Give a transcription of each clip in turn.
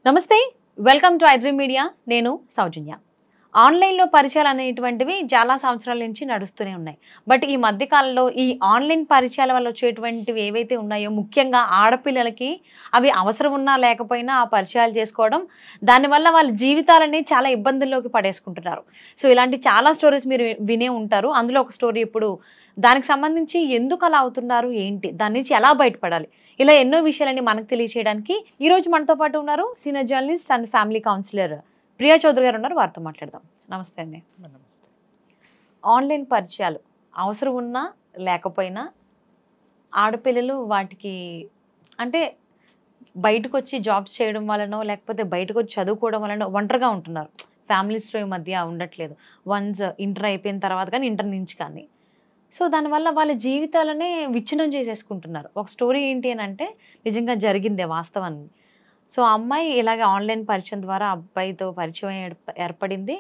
నమస్తే, welcome to iDream media. నేను సౌజన్య. ఆన్లైన్లో పరిచయాలు అనేటువంటివి చాలా సంవత్సరాల నుంచి నడుస్తూనే ఉన్నాయి. బట్ ఈ మధ్యకాలంలో ఈ ఆన్లైన్ పరిచయాల వల్ల వచ్చేటువంటివి ఏవైతే ఉన్నాయో, ముఖ్యంగా ఆడపిల్లలకి అవి అవసరం ఉన్నా లేకపోయినా ఆ పరిచయాలు చేసుకోవడం, దానివల్ల వాళ్ళ జీవితాలని చాలా ఇబ్బందుల్లోకి పడేసుకుంటున్నారు. సో ఇలాంటి చాలా స్టోరీస్ మీరు వినే ఉంటారు. అందులో ఒక స్టోరీ ఇప్పుడు దానికి సంబంధించి ఎందుకు అలా అవుతున్నారు, ఏంటి, దాని నుంచి ఎలా బయటపడాలి, ఇలా ఎన్నో విషయాలని మనకు తెలియచేయడానికి ఈరోజు మనతో పాటు ఉన్నారు senior journalist and family counsellor Priya Chowdary గారు ఉన్నారు. వారితో మాట్లాడదాం. నమస్తే అండి. నమస్తే. ఆన్లైన్ పరిచయాలు అవసరం ఉన్నా లేకపోయినా ఆడపిల్లలు వాటికి అంటే బయటకు వచ్చి జాబ్స్ చేయడం వలనో లేకపోతే బయటకు వచ్చి చదువుకోవడం వలనో ఒంటరిగా ఉంటున్నారు. ఫ్యామిలీస్లో ఈ మధ్య ఉండట్లేదు. వన్స్ ఇంటర్ అయిపోయిన తర్వాత కానీ ఇంటర్ నుంచి కానీ సో దానివల్ల వాళ్ళ జీవితాలనే విచ్ఛిన్నం చేసేసుకుంటున్నారు. ఒక స్టోరీ ఏంటి అని అంటే నిజంగా జరిగిందే వాస్తవాన్ని. సో ఆ అమ్మాయి ఇలాగే ఆన్లైన్ పరిచయం ద్వారా అబ్బాయితో పరిచయం ఏర్పడింది.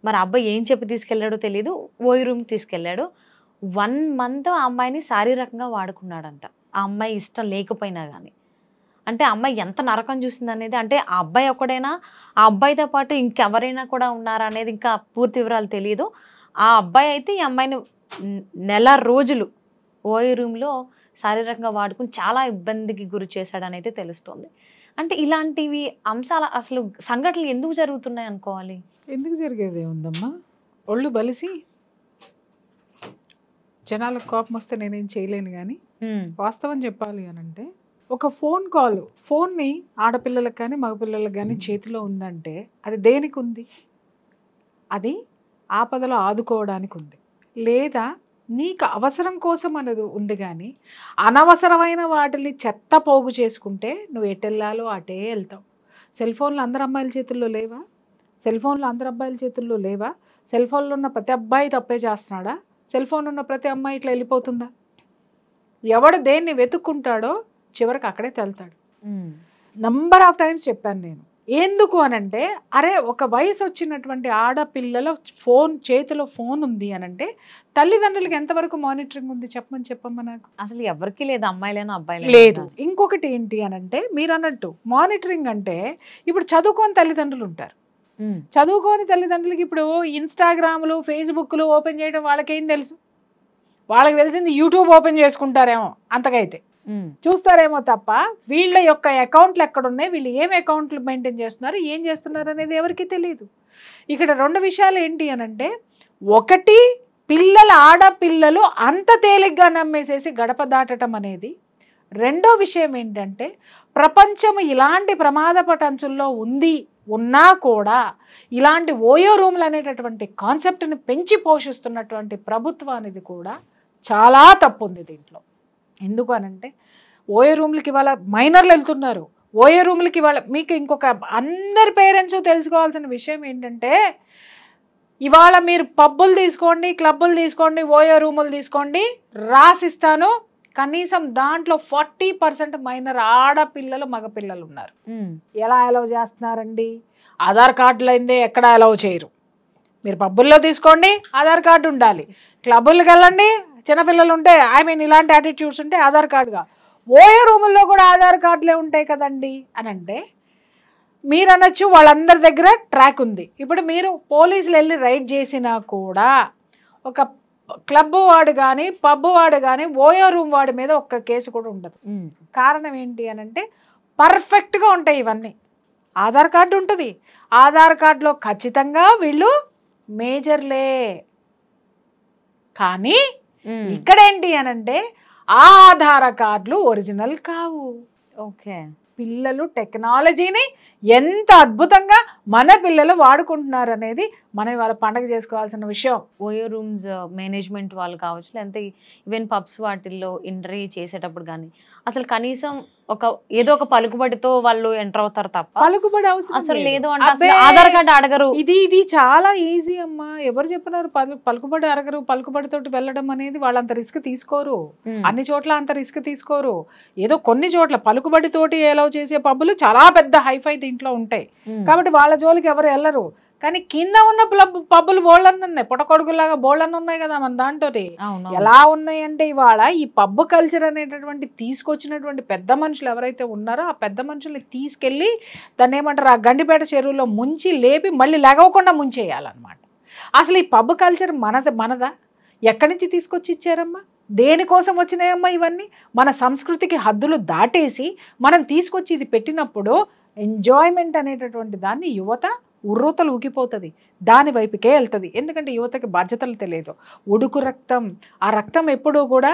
మరి అబ్బాయి ఏం చెప్పి తీసుకెళ్ళాడో తెలియదు. ఓయి రూమ్కి తీసుకెళ్ళాడు. 1 month ఆ అమ్మాయిని శారీరకంగా వాడుకున్నాడంట. ఆ అమ్మాయి ఇష్టం లేకపోయినా కానీ. అంటే ఆ అమ్మాయి ఎంత నరకం చూసింది అనేది, అంటే ఆ అబ్బాయి ఒక్కడైనా, ఆ అబ్బాయితో పాటు ఇంకెవరైనా కూడా ఉన్నారా అనేది ఇంకా పూర్తి వివరాలు తెలియదు. ఆ అబ్బాయి అయితే ఈ అమ్మాయిని నెల రోజులు ఓయి రూమ్లో శారీరకంగా వాడుకుని చాలా ఇబ్బందికి గురి చేశాడని అయితే తెలుస్తోంది. అంటే ఇలాంటివి అంశాలు అసలు సంఘటనలు ఎందుకు జరుగుతున్నాయి అనుకోవాలి? ఎందుకు జరిగేదే ఉందమ్మా, ఒళ్ళు బలిసి జనాలకు కోపం వస్తే నేనేం చేయలేను. కానీ వాస్తవం చెప్పాలి అని అంటే, ఒక ఫోన్ కాల్, ఫోన్ని ఆడపిల్లలకు కానీ మగపిల్లలకు కానీ చేతిలో ఉందంటే అది దేనికి ఉంది? అది ఆపదలో ఆదుకోవడానికి ఉంది, లేదా నీకు అవసరం కోసం అనేది ఉంది. కానీ అనవసరమైన వాటిని చెత్త పోగు చేసుకుంటే నువ్వు ఎటు వెళ్ళాలో అటే వెళ్తావు. సెల్ ఫోన్లు అందరు అమ్మాయిల చేతుల్లో లేవా? సెల్ ఫోన్లు అందరు అబ్బాయిల చేతుల్లో లేవా? సెల్ ఫోన్లో ఉన్న ప్రతి అబ్బాయి తప్పే చేస్తున్నాడా? సెల్ ఫోన్ ఉన్న ప్రతి అమ్మాయి ఇట్లా వెళ్ళిపోతుందా? ఎవడు దేన్ని వెతుక్కుంటాడో చివరికి అక్కడే వెళ్తాడు. నంబర్ ఆఫ్ టైమ్స్ చెప్పాను నేను. ఎందుకు అనంటే, అరే ఒక వయసు వచ్చినటువంటి ఆడపిల్లల ఫోన్ చేతిలో ఫోన్ ఉంది అనంటే తల్లిదండ్రులకి ఎంతవరకు మానిటరింగ్ ఉంది చెప్పమ్మా నాకు. అసలు ఎవరికి లేదు, అమ్మాయిలైనా అబ్బాయిలైనా లేదు. ఇంకొకటి ఏంటి అనంటే, మీరు అన్నట్టు మానిటరింగ్ అంటే ఇప్పుడు చదువుకోని తల్లిదండ్రులు ఉంటారు. చదువుకోని తల్లిదండ్రులకి ఇప్పుడు ఇన్స్టాగ్రామ్లు ఫేస్బుక్లు ఓపెన్ చేయడం వాళ్ళకేం తెలుసు? వాళ్ళకి తెలిసింది యూట్యూబ్ ఓపెన్ చేసుకుంటారేమో, అంతకైతే చూస్తారేమో తప్ప వీళ్ళ యొక్క అకౌంట్లు ఎక్కడున్నాయి, వీళ్ళు ఏం అకౌంట్లు మెయింటైన్ చేస్తున్నారు, ఏం చేస్తున్నారు అనేది ఎవరికి తెలియదు. ఇక్కడ 2 విషయాలు ఏంటి అనంటే, ఒకటి ఆడపిల్లలు అంత తేలిగ్గా నమ్మేసేసి గడప దాటడం అనేది. రెండో విషయం ఏంటంటే, ప్రపంచం ఇలాంటి ప్రమాదపట అంచుల్లో ఉన్నా కూడా ఇలాంటి ఓయో రూమ్లు అనేటటువంటి కాన్సెప్ట్ని పెంచి పోషిస్తున్నటువంటి ప్రభుత్వానికి కూడా చాలా తప్పు ఉంది దీంట్లో. ఎందుకు అనంటే, ఓయో రూమ్లకి ఇవాళ మైనర్లు వెళ్తున్నారు. ఓయో రూమ్లకి ఇవాళ మీకు ఇంకొక అందరి పేరెంట్స్ తెలుసుకోవాల్సిన విషయం ఏంటంటే, ఇవాళ మీరు పబ్బులు తీసుకోండి, క్లబ్బులు తీసుకోండి, ఓయో రూములు తీసుకోండి, రాసిస్తాను, కనీసం దాంట్లో 40% మైనర్ ఆడపిల్లలు మగపిల్లలు ఉన్నారు. ఎలా అలౌ చేస్తున్నారండి? ఆధార్ కార్డులు అయిందే ఎక్కడ అలౌ చేయరు. మీరు పబ్బుల్లో తీసుకోండి, ఆధార్ కార్డు ఉండాలి. క్లబ్బులకు వెళ్ళండి, చిన్నపిల్లలు ఉంటే ఇలాంటి యాటిట్యూడ్స్ ఉంటే ఆధార్ కార్డుగా. ఓయో రూముల్లో కూడా ఆధార్ కార్డులే ఉంటాయి కదండి అని అంటే మీరు అనొచ్చు వాళ్ళందరి దగ్గర ట్రాక్ ఉంది. ఇప్పుడు మీరు పోలీసులు వెళ్ళి రైడ్ చేసినా కూడా ఒక క్లబ్ వాడు కానీ పబ్ వాడు కానీ ఓయో రూమ్ వాడి మీద ఒక్క కేసు కూడా ఉండదు. కారణం ఏంటి అని అంటే, పర్ఫెక్ట్గా ఉంటాయి ఇవన్నీ. ఆధార్ కార్డు ఉంటుంది, ఆధార్ కార్డులో ఖచ్చితంగా వీళ్ళు మేజర్లే. కానీ ఇక్కడేంటి అనంటే, ఆ ఆధార్ కార్డులు ఒరిజినల్ కావు. ఓకే, పిల్లలు టెక్నాలజీని ఎంత అద్భుతంగా మన పిల్లలు వాడుకుంటున్నారు అనేది మనం ఇవాళ పండగ చేసుకోవాల్సిన విషయం. ఓయో రూమ్స్ మేనేజ్మెంట్ వాళ్ళు కావచ్చు, లేదంటే ఈవెన్ పబ్స్ వాటిల్లో ఎంట్రీ చేసేటప్పుడు కానీ అసలు కనీసం ఏదో ఒక పలుకుబడితో వాళ్ళు ఎంటర్ అవుతారు తప్ప పలుకుబడి అవసరం అసలు లేదు. అంటే ఆధార్ కార్డు అడగరు. ఇది చాలా ఈజీ అమ్మా. ఎవరు చెప్పినారు పలుకుబడి అడగరు? పలుకుబడితోటి వెళ్ళడం అనేది వాళ్ళంత రిస్క్ తీసుకోరు. అన్ని చోట్ల అంత రిస్క్ తీసుకోరు. ఏదో కొన్ని చోట్ల పలుకుబడితోటి అలౌ చేసే పబ్బులు చాలా పెద్ద హైఫై దీంట్లో ఉంటాయి కాబట్టి వాళ్ళ జోలికి ఎవరు వెళ్ళరు. కానీ కింద ఉన్న పబ్బులు బోళ్ళని ఉన్నాయి, పుట్టకొడుకులాగా బోళ్ళని ఉన్నాయి కదా మన దాంట్లో. ఎలా ఉన్నాయి అంటే ఇవాళ ఈ పబ్బు కల్చర్ అనేటటువంటి తీసుకొచ్చినటువంటి పెద్ద మనుషులు ఎవరైతే ఉన్నారో ఆ పెద్ద మనుషుల్ని తీసుకెళ్ళి దాన్ని ఏమంటారు, ఆ గండిపేట చెరువులో ముంచి లేపి మళ్ళీ లెగవకుండా ముంచేయాలన్నమాట. అసలు ఈ పబ్బు కల్చర్ మనదా? ఎక్కడి నుంచి తీసుకొచ్చి ఇచ్చారమ్మా? దేనికోసం వచ్చినాయమ్మా ఇవన్నీ? మన సంస్కృతికి హద్దులు దాటేసి మనం తీసుకొచ్చి ఇది పెట్టినప్పుడు ఎంజాయ్మెంట్ అనేటటువంటి దాన్ని యువత ఉర్రూతలు ఊగిపోతుంది, దాని వైపుకే వెళ్తుంది. ఎందుకంటే యువతకి బాధ్యతలు తెలియదు. ఉడుకు రక్తం, ఆ రక్తం ఎప్పుడూ కూడా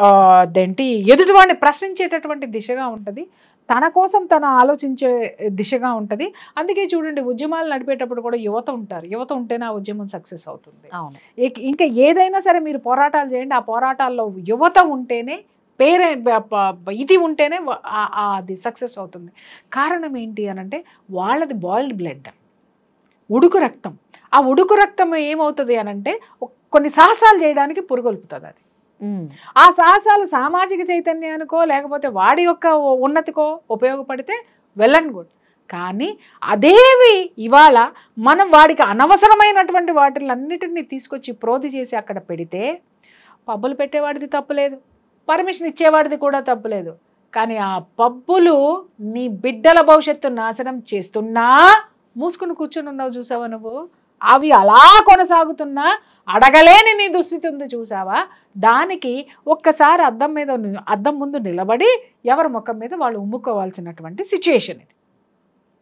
అదేంటి ఎదుటివాడిని ప్రశ్నించేటటువంటి దిశగా ఉంటుంది, తన కోసం తన ఆలోచించే దిశగా ఉంటుంది. అందుకే చూడండి, ఉద్యమాలు నడిపేటప్పుడు కూడా యువత ఉంటారు. యువత ఉంటేనే ఆ ఉద్యమం సక్సెస్ అవుతుంది. ఇంకా ఏదైనా సరే మీరు పోరాటాలు చేయండి, ఆ పోరాటాల్లో యువత ఉంటేనే ఇది ఉంటేనే అది సక్సెస్ అవుతుంది. కారణం ఏంటి అనంటే వాళ్ళది బాయిల్డ్ బ్లడ్, ఉడుకు రక్తం. ఆ ఉడుకు రక్తం ఏమవుతుంది అనంటే కొన్ని సాహసాలు చేయడానికి పురుగొల్పుతుంది అది. ఆ సాహసాలు సామాజిక చైతన్యానికో లేకపోతే వాడి యొక్క ఉన్నతికో ఉపయోగపడితే వెల్ అండ్ గుడ్. కానీ అదేవి ఇవాళ మనం వాడికి అనవసరమైనటువంటి వాటిలన్నిటిని తీసుకొచ్చి ప్రోధి చేసి అక్కడ పెడితే పబ్బులు పెట్టేవాడిది తప్పులేదు, పర్మిషన్ ఇచ్చేవాడిది కూడా తప్పులేదు. కానీ ఆ పబ్బులు నీ బిడ్డల భవిష్యత్తు నాశనం చేస్తున్నా మూసుకుని కూర్చుని ఉన్నావు చూసావా నువ్వు? అవి అలా కొనసాగుతున్నా అడగలేని నీ దుస్థితి ఉంది చూసావా? దానికి ఒక్కసారి అద్దం ముందు నిలబడి ఎవరి ముఖం మీద వాళ్ళు ఉమ్ముకోవాల్సినటువంటి సిచ్యుయేషన్ ఇది.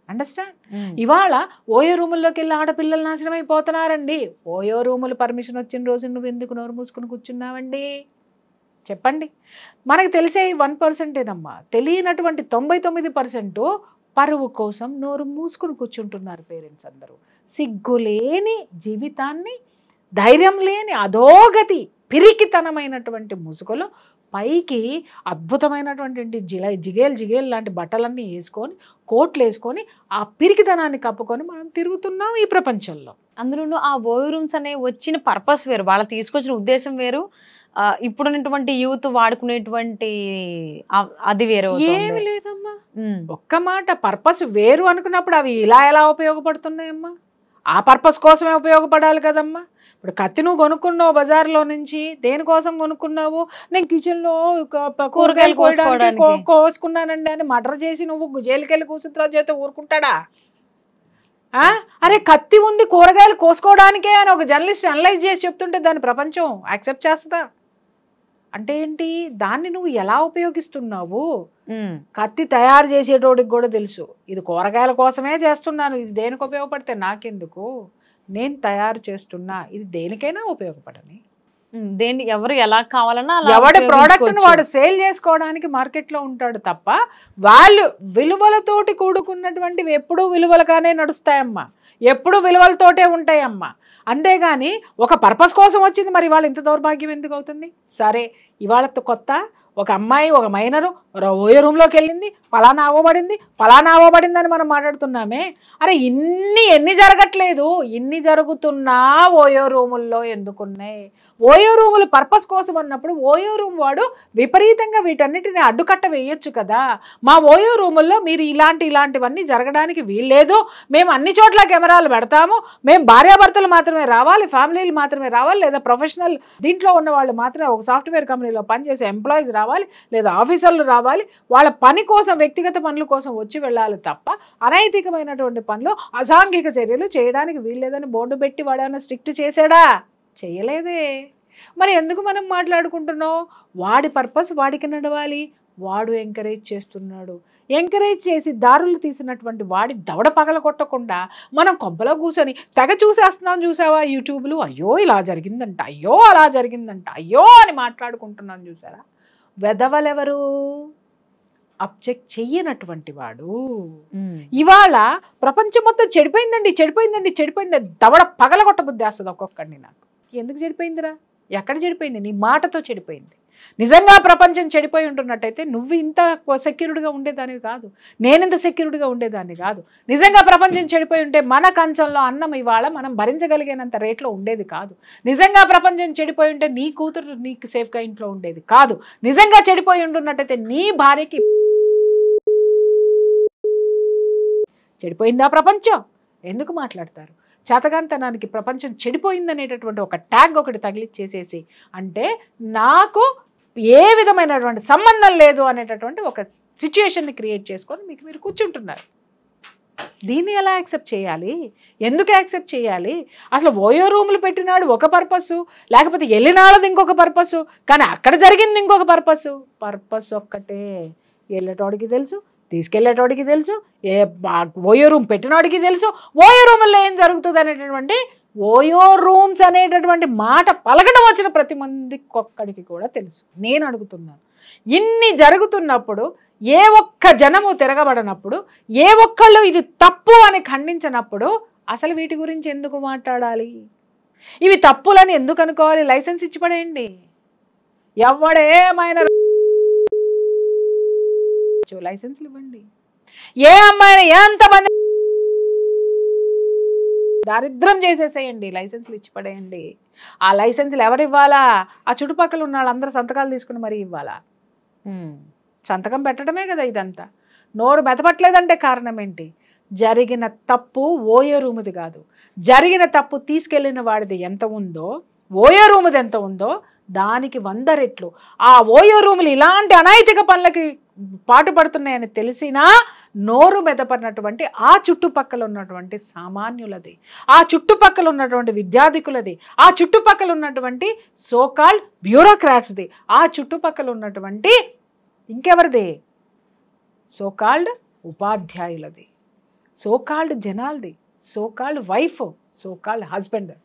అండర్స్టాండ్? ఇవాళ ఓయో రూముల్లోకి వెళ్ళి ఆడపిల్లలు నాశనం అయిపోతున్నారండి. ఓయో రూములు పర్మిషన్ వచ్చిన రోజు నువ్వు ఎందుకు నోరు మూసుకుని కూర్చున్నావండి చెప్పండి. మనకు తెలిసే 1%ఏనమ్మా, తెలియనటువంటి 99% పరువు కోసం నోరు మూసుకుని కూర్చుంటున్నారు పేరెంట్స్ అందరూ. సిగ్గులేని జీవితాన్ని, ధైర్యం లేని అధోగతి, పిరికితనమైనటువంటి ముసుగులు పైకి అద్భుతమైనటువంటి జిగేల్ లాంటి బట్టలన్నీ వేసుకొని, కోట్లు వేసుకొని, ఆ పిరికితనాన్ని కప్పుకొని మనం తిరుగుతున్నాం ఈ ప్రపంచంలో. అందులోనూ ఆ ఓయో రూమ్స్ అనే వచ్చిన పర్పస్ వేరు, వాళ్ళు తీసుకొచ్చిన ఉద్దేశం వేరు, ఇప్పుడున్నటువంటి యూత్ వాడుకునేటువంటి అది వేరు. ఏమి లేదమ్మా, ఒక్క మాట, పర్పస్ వేరు అనుకున్నప్పుడు అవి ఎలా ఉపయోగపడుతున్నాయమ్మా? ఆ పర్పస్ కోసమే ఉపయోగపడాలి కదమ్మా. ఇప్పుడు కత్తి నువ్వు కొనుక్కున్నావు బజార్లో నుంచి, దేనికోసం కొనుక్కున్నావు? నేను కిచెన్లో కూరగాయలు కోసుకున్నానండి అని మర్డర్ చేసి నువ్వు జైలుకి వెళ్ళి కూర్చుంటున్నావు చేత ఊరుకుంటాడా? అరే కత్తి ఉంది కూరగాయలు కోసుకోవడానికే అని ఒక జర్నలిస్ట్ అనలైజ్ చేసి చెప్తుంటే దాన్ని ప్రపంచం యాక్సెప్ట్ చేస్తుందా? అంటే ఏంటి, దాన్ని నువ్వు ఎలా ఉపయోగిస్తున్నావు? కత్తి తయారు చేసేటోడికి కూడా తెలుసు ఇది కూరగాయల కోసమే చేస్తున్నాను, ఇది దేనికి ఉపయోగపడితే నాకెందుకు, నేను తయారు చేస్తున్నా, ఇది దేనికైనా ఉపయోగపడని. దేని ఎవరు ఎలా కావాలన్నా ఎవడి ప్రోడక్ట్ వాడు సేల్ చేసుకోవడానికి మార్కెట్లో ఉంటాడు తప్ప వాళ్ళు విలువలతోటి కూడుకున్నటువంటివి ఎప్పుడూ విలువలుగానే నడుస్తాయమ్మా, ఎప్పుడు విలువలతోటే ఉంటాయమ్మా. అంతేగాని ఒక పర్పస్ కోసం వచ్చింది మరి ఇవాళ ఇంత దౌర్భాగ్యం ఎందుకు అవుతుంది? సరే ఇవాళతో కొత్త ఒక అమ్మాయి ఒక మైనరు ఓయో రూమ్లోకి వెళ్ళింది, ఫలానా అవ్వబడింది అని మనం మాట్లాడుతున్నామే. అరే ఎన్ని జరగట్లేదు, ఇన్ని జరుగుతున్నా ఓయో రూముల్లో ఎందుకున్నాయి? ఓయో రూములు పర్పస్ కోసం అన్నప్పుడు ఓయో రూమ్ వాడు విపరీతంగా వీటన్నిటిని అడ్డుకట్ట వేయొచ్చు కదా. మా ఓయో రూముల్లో మీరు ఇలాంటివన్నీ జరగడానికి వీల్లేదు, మేము అన్ని చోట్ల కెమెరాలు పెడతాము, మేము భార్యాభర్తలు మాత్రమే రావాలి, ఫ్యామిలీలు మాత్రమే రావాలి, లేదా ప్రొఫెషనల్ దీంట్లో ఉన్న వాళ్ళు మాత్రమే, ఒక సాఫ్ట్వేర్ కంపెనీలో పనిచేసే ఎంప్లాయీస్ రావాలి, లేదా ఆఫీసర్లు రావాలి, వాళ్ళ పని కోసం వ్యక్తిగత పనుల కోసం వచ్చి వెళ్ళాలి తప్ప అనైతికమైనటువంటి పనులు అసాంఘిక చర్యలు చేయడానికి వీల్లేదని బోర్డు పెట్టి వాడేమైనా స్ట్రిక్ట్ చేశాడా? చేయలేదే. మరి ఎందుకు మనం మాట్లాడుకుంటున్నాం? వాడి పర్పస్ వాడికి నడవాలి, వాడు ఎంకరేజ్ చేస్తున్నాడు. ఎంకరేజ్ చేసి దారులు తీసినటువంటి వాడి దవడ పగల కొట్టకుండా మనం కొంపలో కూర్చొని తెగ చూసేస్తున్నాం చూసావా యూట్యూబ్లు. అయ్యో ఇలా జరిగిందంట, అయ్యో అలా జరిగిందంట, అయ్యో అని మాట్లాడుకుంటున్నాం చూసారా? వెదవలెవరు? అబ్జెక్ట్ చెయ్యనటువంటి వాడు. ఇవాళ ప్రపంచం మొత్తం చెడిపోయింది దవడ పగల కొట్టబుద్ధి వేస్తుంది ఒక్కొక్కడిని. నాకు ఎందుకు చెడిపోయిందిరా? ఎక్కడ చెడిపోయింది? నీ మాటతో చెడిపోయింది. నిజంగా ప్రపంచం చెడిపోయి ఉంటున్నట్టయితే నువ్వు ఇంత సెక్యూర్డ్గా ఉండేదానివి కాదు, నేనింత సెక్యూర్డ్గా ఉండేదాన్ని కాదు. నిజంగా ప్రపంచం చెడిపోయి ఉంటే మన కంచంలో అన్నం ఇవాళ మనం భరించగలిగినంత రేట్లో ఉండేది కాదు. నిజంగా ప్రపంచం చెడిపోయి ఉంటే నీ కూతురు నీకు సేఫ్గా ఇంట్లో ఉండేది కాదు. నిజంగా చెడిపోయి ఉంటున్నట్టయితే నీ భార్యకి చెడిపోయిందా ప్రపంచం? ఎందుకు మాట్లాడతారు? చేతగాంతనానికి ప్రపంచం చెడిపోయిందనేటటువంటి ఒక ట్యాగ్ ఒకటి తగిలిచ్చేసేసి, అంటే నాకు ఏ విధమైనటువంటి సంబంధం లేదు అనేటటువంటి ఒక సిచ్యుయేషన్ని క్రియేట్ చేసుకొని మీకు మీరు కూర్చుంటున్నారు. దీన్ని ఎలా యాక్సెప్ట్ చేయాలి? ఎందుకు యాక్సెప్ట్ చేయాలి? అసలు ఓయో రూములు పెట్టినాడు ఒక పర్పస్, లేకపోతే వెళ్ళినాళ్ళది ఇంకొక పర్పస్, కానీ అక్కడ జరిగింది ఇంకొక పర్పస్ ఒక్కటే. వెళ్ళేటోడికి తెలుసు, తీసుకెళ్లేటోడికి తెలుసు, ఓయో రూమ్ పెట్టినోడికి తెలుసు, ఓయో రూముల్లో ఏం జరుగుతుంది అనేటటువంటి ఓయో రూమ్స్ అనేటటువంటి మాట పలకడం వచ్చిన ప్రతి మందికి ఒక్కడికి కూడా తెలుసు. నేను అడుగుతున్నాను, ఇన్ని జరుగుతున్నప్పుడు ఏ ఒక్క జనము తిరగబడినప్పుడు, ఏ ఒక్కళ్ళు ఇది తప్పు అని ఖండించినప్పుడు అసలు వీటి గురించి ఎందుకు మాట్లాడాలి? ఇవి తప్పులని ఎందుకు అనుకోవాలి? లైసెన్స్ ఇచ్చి పడేయండి. ఎవడేమైనా లైసెన్స్లు ఇవ్వండి. ఏ అమ్మాయిని ఎంతమంది దారిద్రం చేసేసేయండి, లైసెన్స్లు ఇచ్చి పడేయండి. ఆ లైసెన్స్లు ఎవరివ్వాలా? ఆ చుట్టుపక్కల ఉన్న వాళ్ళందరూ సంతకాలు తీసుకుని మరీ ఇవ్వాలా? సంతకం పెట్టడమే కదా ఇదంతా. నోరు మెదపట్లేదంటే కారణం ఏంటి? జరిగిన తప్పు ఓయో రూముది కాదు, జరిగిన తప్పు తీసుకెళ్లిన వాడిది ఎంత ఉందో, ఓయో రూముది ఎంత ఉందో దానికి 100 రెట్లు. ఆ ఓయో రూములు ఇలాంటి అనైతిక పనులకి పాటుపడుతున్నాయని తెలిసినా నోరు మెదపడినటువంటి ఆ చుట్టుపక్కల ఉన్నటువంటి సామాన్యులది, ఆ చుట్టుపక్కల ఉన్నటువంటి విద్యార్థికులది, ఆ చుట్టుపక్కల ఉన్నటువంటి సోకాల్డ్ బ్యూరోక్రాట్స్ది, ఆ చుట్టుపక్కల ఉన్నటువంటి ఇంకెవరిది? సోకాల్డ్ ఉపాధ్యాయులది, సోకాల్డ్ జనాలది, సోకాల్డ్ వైఫ్, సోకాల్డ్ హస్బెండ్.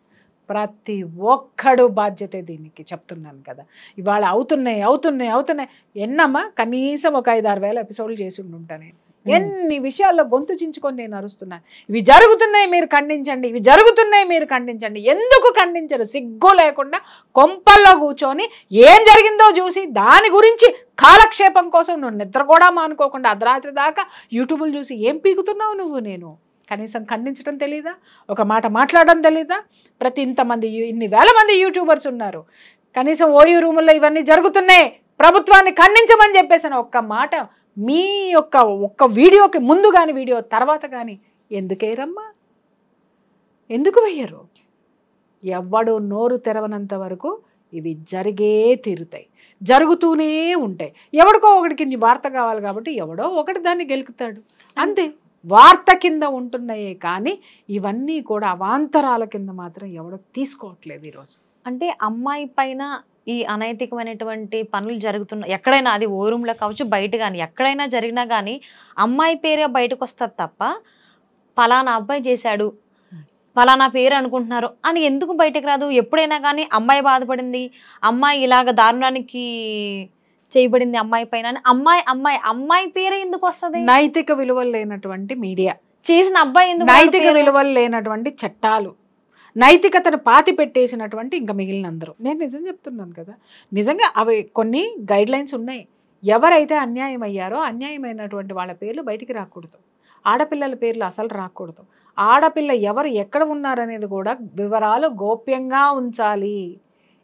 ప్రతి ఒక్కడు బాధ్యతే దీనికి. చెప్తున్నాను కదా, ఇవాళ అవుతున్నాయి. ఎన్నమ్మా, కనీసం ఒక 5-6 వేల ఎపిసోడ్లు చేసి ఉంటాను నేను. ఎన్ని విషయాల్లో గొంతు చించుకొని నేను అరుస్తున్నాను. ఇవి జరుగుతున్నాయి మీరు ఖండించండి, ఇవి జరుగుతున్నాయి మీరు ఖండించండి. ఎందుకు ఖండించరు? సిగ్గు లేకుండా కొంపల్లో కూర్చొని ఏం జరిగిందో చూసి దాని గురించి కాలక్షేపం కోసం నువ్వు నిద్ర కూడా మానుకోకుండా అర్ధరాత్రి దాకా యూట్యూబ్లు చూసి ఏం పీకుతున్నావు నువ్వు? నేను కనీసం ఖండించడం తెలీదా? ఒక మాట మాట్లాడడం తెలీదా? ప్రతి ఇంతమంది ఇన్ని వేల మంది యూట్యూబర్స్ ఉన్నారు, కనీసం ఓయూ రూముల్లో ఇవన్నీ జరుగుతున్నాయి, ప్రభుత్వాన్ని ఖండించమని చెప్పేసిన ఒక్క మాట మీ ఒక్క వీడియోకి ముందు కానీ వీడియో తర్వాత కానీ ఎందుకేరమ్మా? ఎందుకు వెయ్యరు? ఎవడు నోరు తెరవనంత వరకు ఇవి జరిగే తీరుతాయి, జరుగుతూనే ఉంటాయి. ఎవడికో ఒకటికి వార్త కావాలి కాబట్టి ఎవడో ఒకటి దాన్ని గెలుకుతాడు, అంతే. వార్త కింద ఉంటున్నాయే కానీ ఇవన్నీ కూడా అవాంతరాల కింద మాత్రం ఎవడో తీసుకోవట్లేదు ఈరోజు. అంటే అమ్మాయి పైన ఈ అనైతికమైనటువంటి పనులు జరుగుతున్న ఎక్కడైనా, అది ఓ రూమ్లో కావచ్చు, బయట కానీ ఎక్కడైనా జరిగినా కానీ అమ్మాయి పేరే బయటకు వస్తుంది తప్ప పలానా అబ్బాయి చేశాడు, పలానా పేరు అనుకుంటున్నారు అని ఎందుకు బయటకు రాదు? ఎప్పుడైనా కానీ అమ్మాయి బాధపడింది, అమ్మాయి ఇలాగ దారుణానికి చేయబడింది అమ్మాయి పైన, అమ్మాయి పేరే ఎందుకు వస్తుంది? నైతిక విలువలు లేనటువంటి మీడియా, చేసిన అబ్బాయి ఎందుకు, నైతిక విలువలు లేనటువంటి చట్టాలు, నైతికతను పాతి పెట్టేసినటువంటి ఇంకా మిగిలిన అందరూ. నేను నిజం చెప్తున్నాను కదా, నిజంగా అవి కొన్ని గైడ్ లైన్స్ ఉన్నాయి. ఎవరైతే అన్యాయం అయ్యారో అన్యాయమైనటువంటి వాళ్ళ పేర్లు బయటికి రాకూడదు, ఆడపిల్లల పేర్లు అసలు రాకూడదు. ఆడపిల్ల ఎవరు ఎక్కడ ఉన్నారనేది కూడా వివరాలు గోప్యంగా ఉంచాలి.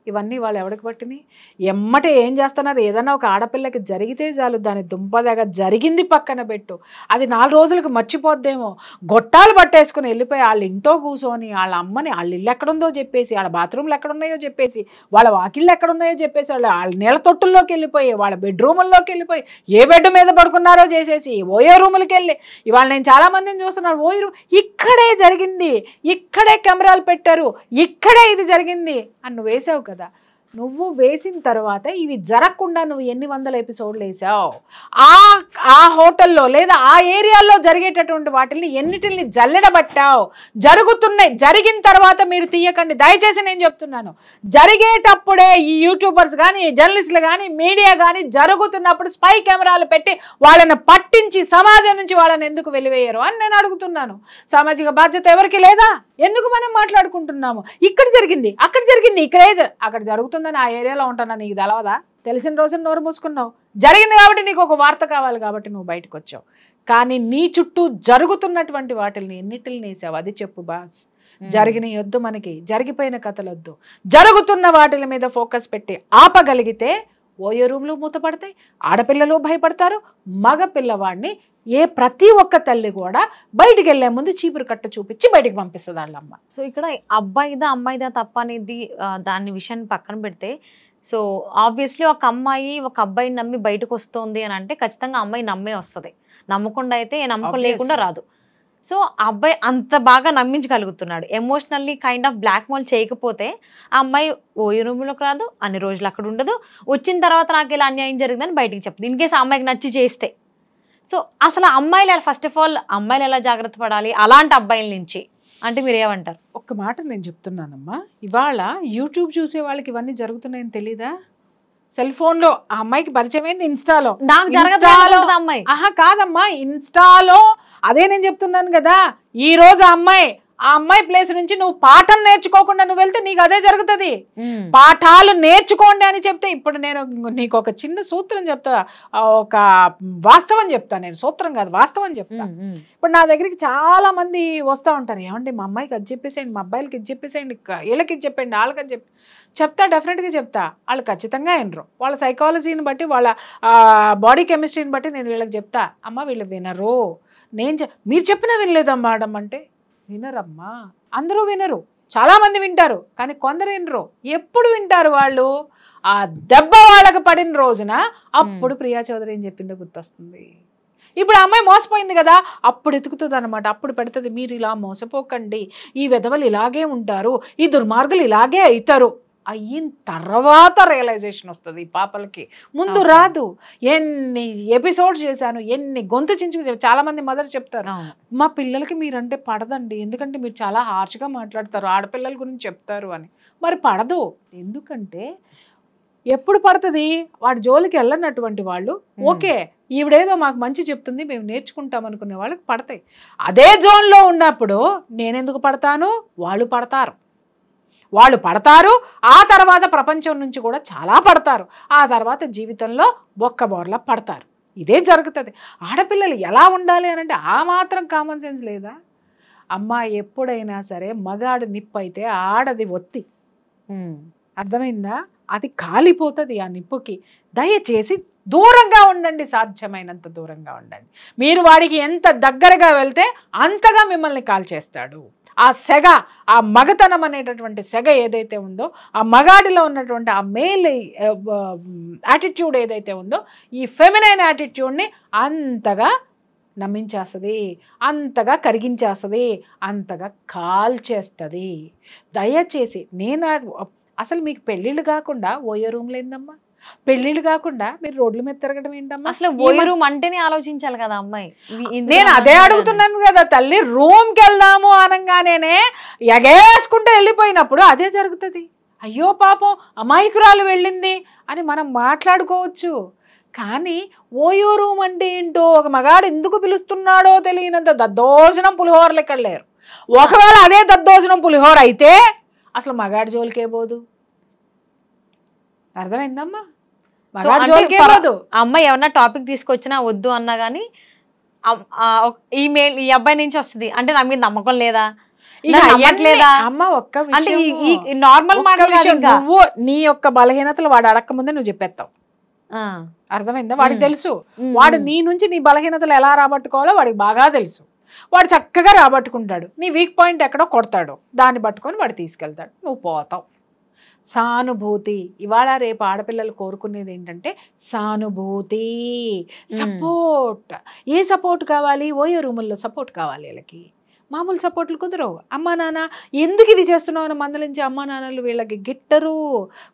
ఇవన్నీ వాళ్ళు ఎవరికి పట్టినాయి? ఎమ్మటే ఏం చేస్తున్నారు? ఏదన్నా ఒక ఆడపిల్లకి జరిగితే చాలు దాని దుంపదగా జరిగింది పక్కన పెట్టు, అది 4 రోజులకు మర్చిపోద్దేమో, గొట్టాలు పట్టేసుకుని వెళ్ళిపోయి వాళ్ళ ఇంట్లో కూర్చొని వాళ్ళ అమ్మని వాళ్ళ ఇల్లు ఎక్కడుందో చెప్పేసి, వాళ్ళ బాత్రూమ్లు ఎక్కడున్నాయో చెప్పేసి, వాళ్ళ వాకిళ్ళు ఎక్కడున్నాయో చెప్పేసి, వాళ్ళ నీళ్ళ తొట్టుల్లోకి వెళ్ళిపోయి, వాళ్ళ బెడ్రూముల్లోకి వెళ్ళిపోయి, ఏ బెడ్ మీద పడుకున్నారో చేసేసి ఓయో రూములకి వెళ్ళి, ఇవాళ నేను చాలా మందిని చూస్తున్నాను, ఓయో రూమ్ ఇక్కడే జరిగింది, ఇక్కడే కెమెరాలు పెట్టారు, ఇక్కడే ఇది జరిగింది అని నువ్వు వేసావు కదా. నువ్వు వేసిన తర్వాత ఇవి జరగకుండా నువ్వు ఎన్ని వందల ఎపిసోడ్లు వేసావు? ఆ హోటల్లో లేదా ఆ ఏరియాలో జరిగేటటువంటి వాటిని ఎన్నిటిని జల్లెడబట్టావు? జరుగుతున్నాయి, జరిగిన తర్వాత మీరు తీయకండి దయచేసి, నేను చెప్తున్నాను. జరిగేటప్పుడే ఈ యూట్యూబర్స్ కానీ, జర్నలిస్టులు కానీ, మీడియా కానీ జరుగుతున్నప్పుడు స్పై కెమెరాలు పెట్టి వాళ్ళని పట్టించి సమాజం నుంచి వాళ్ళని ఎందుకు వెలివేయరు అని నేను అడుగుతున్నాను. సామాజిక బాధ్యత ఎవరికి లేదా? ఎందుకు మనం మాట్లాడుకుంటున్నాము? ఇక్కడ జరిగింది, అక్కడ జరిగింది, ఇక్కడే అక్కడ జరుగుతుందని ఆ ఏరియాలో ఉంటున్నా, నీకు తెలవదా? తెలిసిన రోజున నోరు మూసుకున్నావు. జరిగింది కాబట్టి నీకు ఒక వార్త కావాలి కాబట్టి నువ్వు బయటకు వచ్చావు, కానీ నీ చుట్టూ జరుగుతున్నటువంటి వాటిని ఎన్నిటిని వేసావు? అది చెప్పు బాస్. జరిగిన వద్దు మనకి, జరిగిపోయిన కథలొద్దు, జరుగుతున్న వాటిల మీద ఫోకస్ పెట్టి ఆపగలిగితే ఓయో రూమ్లు మూతపడతాయి, ఆడపిల్లలు భయపడతారు. మగ పిల్లవాడిని ప్రతి ఒక్క తల్లి కూడా బయటికి వెళ్లే ముందు చీపురు కట్ట చూపించి బయటికి పంపిస్తుంది వాళ్ళమ్మ. సో ఇక్కడ అబ్బాయిదా అమ్మాయిదా తప్ప అనేది దాని విషయాన్ని పక్కన పెడితే, సో ఆబ్వియస్లీ ఒక అమ్మాయి ఒక అబ్బాయిని నమ్మి బయటకు వస్తుంది అని అంటే ఖచ్చితంగా అమ్మాయి నమ్మే వస్తుంది. నమ్మకుండా అయితే నమ్మకం లేకుండా రాదు. సో ఆ అబ్బాయి అంత బాగా నమ్మించగలుగుతున్నాడు. ఎమోషనల్లీ కైండ్ ఆఫ్ బ్లాక్మెయిల్ చేయకపోతే ఆ అమ్మాయి ఓయో రూమ్లోకి రాదు, అన్ని రోజులు అక్కడ ఉండదు, వచ్చిన తర్వాత నాకు ఇలా అన్యాయం జరిగిందని బయటికి చెప్తుంది. ఇన్ కేసు ఆ అమ్మాయికి నచ్చి చేస్తే. సో అసలు అమ్మాయిలు ఫస్ట్ ఆఫ్ ఆల్ అమ్మాయిలు ఎలా జాగ్రత్త పడాలి అలాంటి అబ్బాయిల నుంచి అంటే మీరు ఏమంటారు? ఒక్క మాట నేను చెప్తున్నానమ్మా, ఇవాళ యూట్యూబ్ చూసే వాళ్ళకి ఇవన్నీ జరుగుతున్నాయని తెలీదా? సెల్ ఫోన్ లో ఆ అమ్మాయికి పరిచయం అయింది ఇన్స్టాలో. నాకు జరగదు అమ్మాయి. కాదమ్మా, ఇన్స్టాలో అదే నేను చెప్తున్నాను కదా. ఈ రోజు ఆ అమ్మాయి ప్లేస్ నుంచి నువ్వు పాఠం నేర్చుకోకుండా నువ్వు వెళ్తే నీకు అదే జరుగుతుంది. పాఠాలు నేర్చుకోండి అని చెప్తే, ఇప్పుడు నేను నీకు ఒక చిన్న సూత్రం చెప్తా, ఒక వాస్తవం చెప్తా. నేను సూత్రం కాదు, వాస్తవం చెప్తా. ఇప్పుడు నా దగ్గరికి చాలా మంది వస్తూ ఉంటారు, ఏమండి మా అమ్మాయికి అది చెప్పేసేయండి, మా అబ్బాయిలకి ఇది చెప్పేసేయండి, వీళ్ళకి ఇది చెప్పండి, వాళ్ళకి అది చెప్తా. డెఫినెట్గా చెప్తా. వాళ్ళు ఖచ్చితంగా వినరు. వాళ్ళ సైకాలజీని బట్టి, వాళ్ళ బాడీ కెమిస్ట్రీని బట్టి నేను వీళ్ళకి చెప్తా. అమ్మ వీళ్ళు వినరు, మీరు చెప్పినా వినలేదమ్మా మేడం అంటే వినరమ్మా. అందరూ వినరు, చాలా మంది వింటారు, కానీ కొందరు వినరు. ఎప్పుడు వింటారు వాళ్ళు? ఆ దెబ్బ వాళ్ళకి పడిన రోజున అప్పుడు ప్రియా చౌదరి ఏం చెప్పిందో గుర్తొస్తుంది. ఇప్పుడు ఆ అమ్మాయి మోసపోయింది కదా, అప్పుడు ఎతుకుతుంది అనమాట. అప్పుడు పెడుతుంది, మీరు ఇలా మోసపోకండి, ఈ విధవలు ఇలాగే ఉంటారు, ఈ దుర్మార్గులు ఇలాగే అవుతారు. అయిన తర్వాత రియలైజేషన్ వస్తుంది ఈ పాపలకి, ముందు రాదు. ఎన్ని ఎపిసోడ్స్ చేశాను, ఎన్ని గొంతు చించుకు చాలా మంది మదర్స్ చెప్తారు, మా పిల్లలకి మీరంటే పడదండి, ఎందుకంటే మీరు చాలా హార్ష్గా మాట్లాడతారు, ఆడపిల్లల గురించి చెప్తారు అని. మరి పడదు, ఎందుకంటే ఎప్పుడు పడుతుంది? వాడి జోలికి వెళ్ళనటువంటి వాళ్ళు, ఓకే ఈవిడేదో మాకు మంచి చెప్తుంది మేము నేర్చుకుంటాం అనుకునే వాళ్ళకి పడతాయి. అదే జోన్లో ఉన్నప్పుడు నేనెందుకు పడతాను? వాళ్ళు పడతారు. ఆ తర్వాత ప్రపంచం నుంచి కూడా చాలా పడతారు. ఆ తర్వాత జీవితంలో బొక్కబోర్లా పడతారు. ఇదే జరుగుతుంది. ఆడపిల్లలు ఎలా ఉండాలి అని అంటే ఆ మాత్రం కామన్ సెన్స్ లేదా? అమ్మ ఎప్పుడైనా సరే మగాడు నిప్పు అయితే ఆడది ఒత్తి, అర్థమైందా? అది కాలిపోతుంది ఆ నిప్పుకి. దయచేసి దూరంగా ఉండండి, సాధ్యమైనంత దూరంగా ఉండండి. మీరు వాడికి ఎంత దగ్గరగా వెళ్తే అంతగా మిమ్మల్ని కాల్చేస్తాడు. ఆ సెగ, ఆ మగతనం అనేటటువంటి సెగ ఏదైతే ఉందో, ఆ మగాడిలో ఉన్నటువంటి ఆ మేల్ యాటిట్యూడ్ ఏదైతే ఉందో, ఈ ఫెమినైన్ యాటిట్యూడ్ని అంతగా నమ్మించేస్తుంది, అంతగా కరిగించేస్తుంది, అంతగా కాల్చేస్తుంది. దయచేసి అసలు మీకు పెళ్ళిళ్ళు కాకుండా ఓయో రూమ్లు ఏందమ్మా? పెళ్ళిళ్ళు కాకుండా మీరు రోడ్ల మీద తిరగడం ఏంటమ్మా? అసలు ఓయో రూమ్ అంటేనే ఆలోచించాలి కదా అమ్మాయి. నేను అదే అడుగుతున్నాను కదా తల్లి. రూమ్కి వెళ్దాము అనగానే ఎగేసుకుంటూ వెళ్ళిపోయినప్పుడు అదే జరుగుతుంది. అయ్యో పాపం అమాయకురాలు వెళ్ళింది అని మనం మాట్లాడుకోవచ్చు, కానీ ఓయో రూమ్ అంటే ఏంటో, ఒక మగాడు ఎందుకు పిలుస్తున్నాడో తెలియనంత దద్దోజనం పులిహోరలు ఇక్కడ లేరు. ఒకవేళ అదే దద్దోజనం పులిహోర అయితే అసలు మగాడి జోలికే పోదు. అర్థమైందమ్మా? అమ్మాయి ఏమన్నా టాపిక్ తీసుకొచ్చినా వద్దు అన్నా గానీ ఈ అబ్బాయి నుంచి వస్తుంది అంటే నా మీద నమ్మకం లేదా, అమ్మ ఒక్క నార్మల్ నువ్వు నీ యొక్క బలహీనతలు వాడు అడక్క ముందే నువ్వు చెప్పేస్తావు. అర్థమైందా? వాడికి తెలుసు, వాడు నీ నుంచి నీ బలహీనతలు ఎలా రాబట్టుకోవాలో వాడికి బాగా తెలుసు. వాడు చక్కగా రాబట్టుకుంటాడు. నీ వీక్ పాయింట్ ఎక్కడో కొడతాడు, దాన్ని పట్టుకొని వాడు తీసుకెళ్తాడు, నువ్వు పోతావు. సానుభూతి. ఇవాళ రేపు ఆడపిల్లలు కోరుకునేది ఏంటంటే సానుభూతి, సపోర్ట్. ఏ సపోర్ట్ కావాలి? ఓయో రూముల్లో సపోర్ట్ కావాలి వీళ్ళకి. మామూలు సపోర్ట్లు కుదరవు. అమ్మా నాన్న ఎందుకు ఇది చేస్తున్నావు అని మందలించి అమ్మా నాన్నలు వీళ్ళకి గిట్టరు.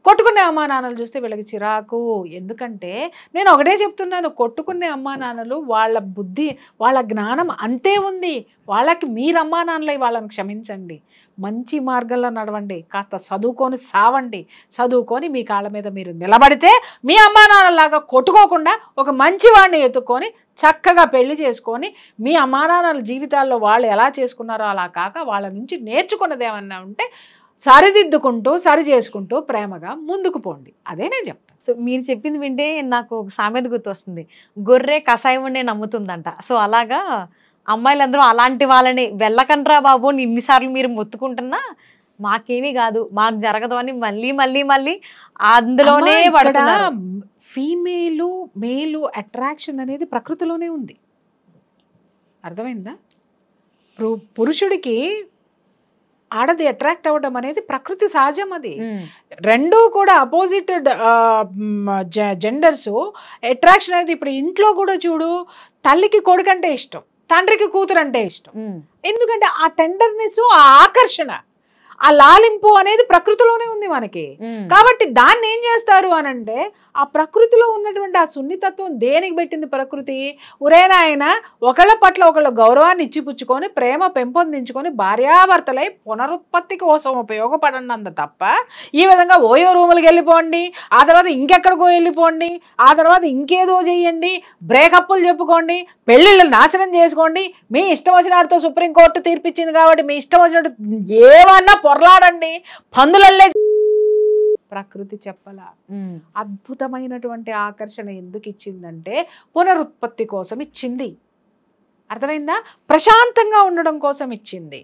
కొట్టుకునే అమ్మా నాన్నలు చూస్తే వీళ్ళకి చిరాకు. ఎందుకంటే నేను ఒకటే చెప్తున్నాను, కొట్టుకునే అమ్మా నాన్నలు వాళ్ళ బుద్ధి వాళ్ళ జ్ఞానం అంతే ఉంది. వాళ్ళకి మీరు అమ్మా నాన్నలై వాళ్ళని క్షమించండి, మంచి మార్గంలో నడవండి, కాస్త చదువుకొని సావండి. చదువుకొని మీ కాళ్ళ మీద మీరు నిలబడితే మీ అమ్మా నాన్నలాగా కొట్టుకోకుండా ఒక మంచి వాడిని ఎత్తుక్కొని చక్కగా పెళ్లి చేసుకొని మీ అమ్మా నాన్నల జీవితాల్లో వాళ్ళు ఎలా చేసుకున్నారో అలా కాక వాళ్ళ నుంచి నేర్చుకున్నది ఏమన్నా ఉంటే సరిదిద్దుకుంటూ సరి చేసుకుంటూ ప్రేమగా ముందుకు పోండి. అదే నేను చెప్తాను. సో మీరు చెప్పింది వింటే నాకు ఒక సామెత గుర్తొస్తుంది, గొర్రె కషాయం ఉండే నమ్ముతుందంట. సో అలాగా అమ్మాయిలందరూ అలాంటి వాళ్ళని వెళ్ళకండ్రా బాబు ఇన్నిసార్లు మీరు మొత్తుకుంటున్నా మాకేమీ కాదు, మాకు జరగదు అని మళ్ళీ మళ్ళీ మళ్ళీ అందులోనే పడుతున్నారు. ఫీమేలు మేలు అట్రాక్షన్ అనేది ప్రకృతిలోనే ఉంది, అర్థమైందా? పురుషుడికి ఆడది అట్రాక్ట్ అవ్వడం అనేది ప్రకృతి సహజం. అది రెండూ కూడా అపోజిట్ జెండర్స్ అట్రాక్షన్ అనేది. ఇప్పుడు ఇంట్లో కూడా చూడు, తల్లికి కొడుకంటే ఇష్టం, తండ్రికి కూతురు అంటే ఇష్టం. ఎందుకంటే ఆ టెండర్నెస్, ఆ ఆకర్షణ, ఆ లాలింపు అనేది ప్రకృతిలోనే ఉంది మనకి. కాబట్టి దాన్ని ఏం చేస్తారు అనంటే, ఆ ప్రకృతిలో ఉన్నటువంటి ఆ సున్నితత్వం దేనికి పెట్టింది ప్రకృతి? ఉరేనాయన ఒకళ్ళ పట్ల ఒకళ్ళ గౌరవాన్ని ఇచ్చిపుచ్చుకొని ప్రేమ పెంపొందించుకొని భార్యాభర్తలై పునరుత్పత్తి కోసం ఉపయోగపడనంద తప్ప ఈ విధంగా ఓయో రూములకి వెళ్ళిపోండి, ఆ తర్వాత ఇంకెక్కడికో వెళ్ళిపోండి, ఆ తర్వాత ఇంకేదో చెయ్యండి, బ్రేకప్లు చెప్పుకోండి, పెళ్ళిళ్ళు నాశనం చేసుకోండి, మీ ఇష్టం వచ్చినట్టు సుప్రీంకోర్టు తీర్పిచ్చింది కాబట్టి మీ ఇష్టం వచ్చినట్టు ఏమన్నా పొరలాడండి, పందులల్లే. ప్రకృతి చెప్పలా. అద్భుతమైనటువంటి ఆకర్షణ ఎందుకు ఇచ్చిందంటే పునరుత్పత్తి కోసం ఇచ్చింది, అర్థమైందా? ప్రశాంతంగా ఉండడం కోసం ఇచ్చింది.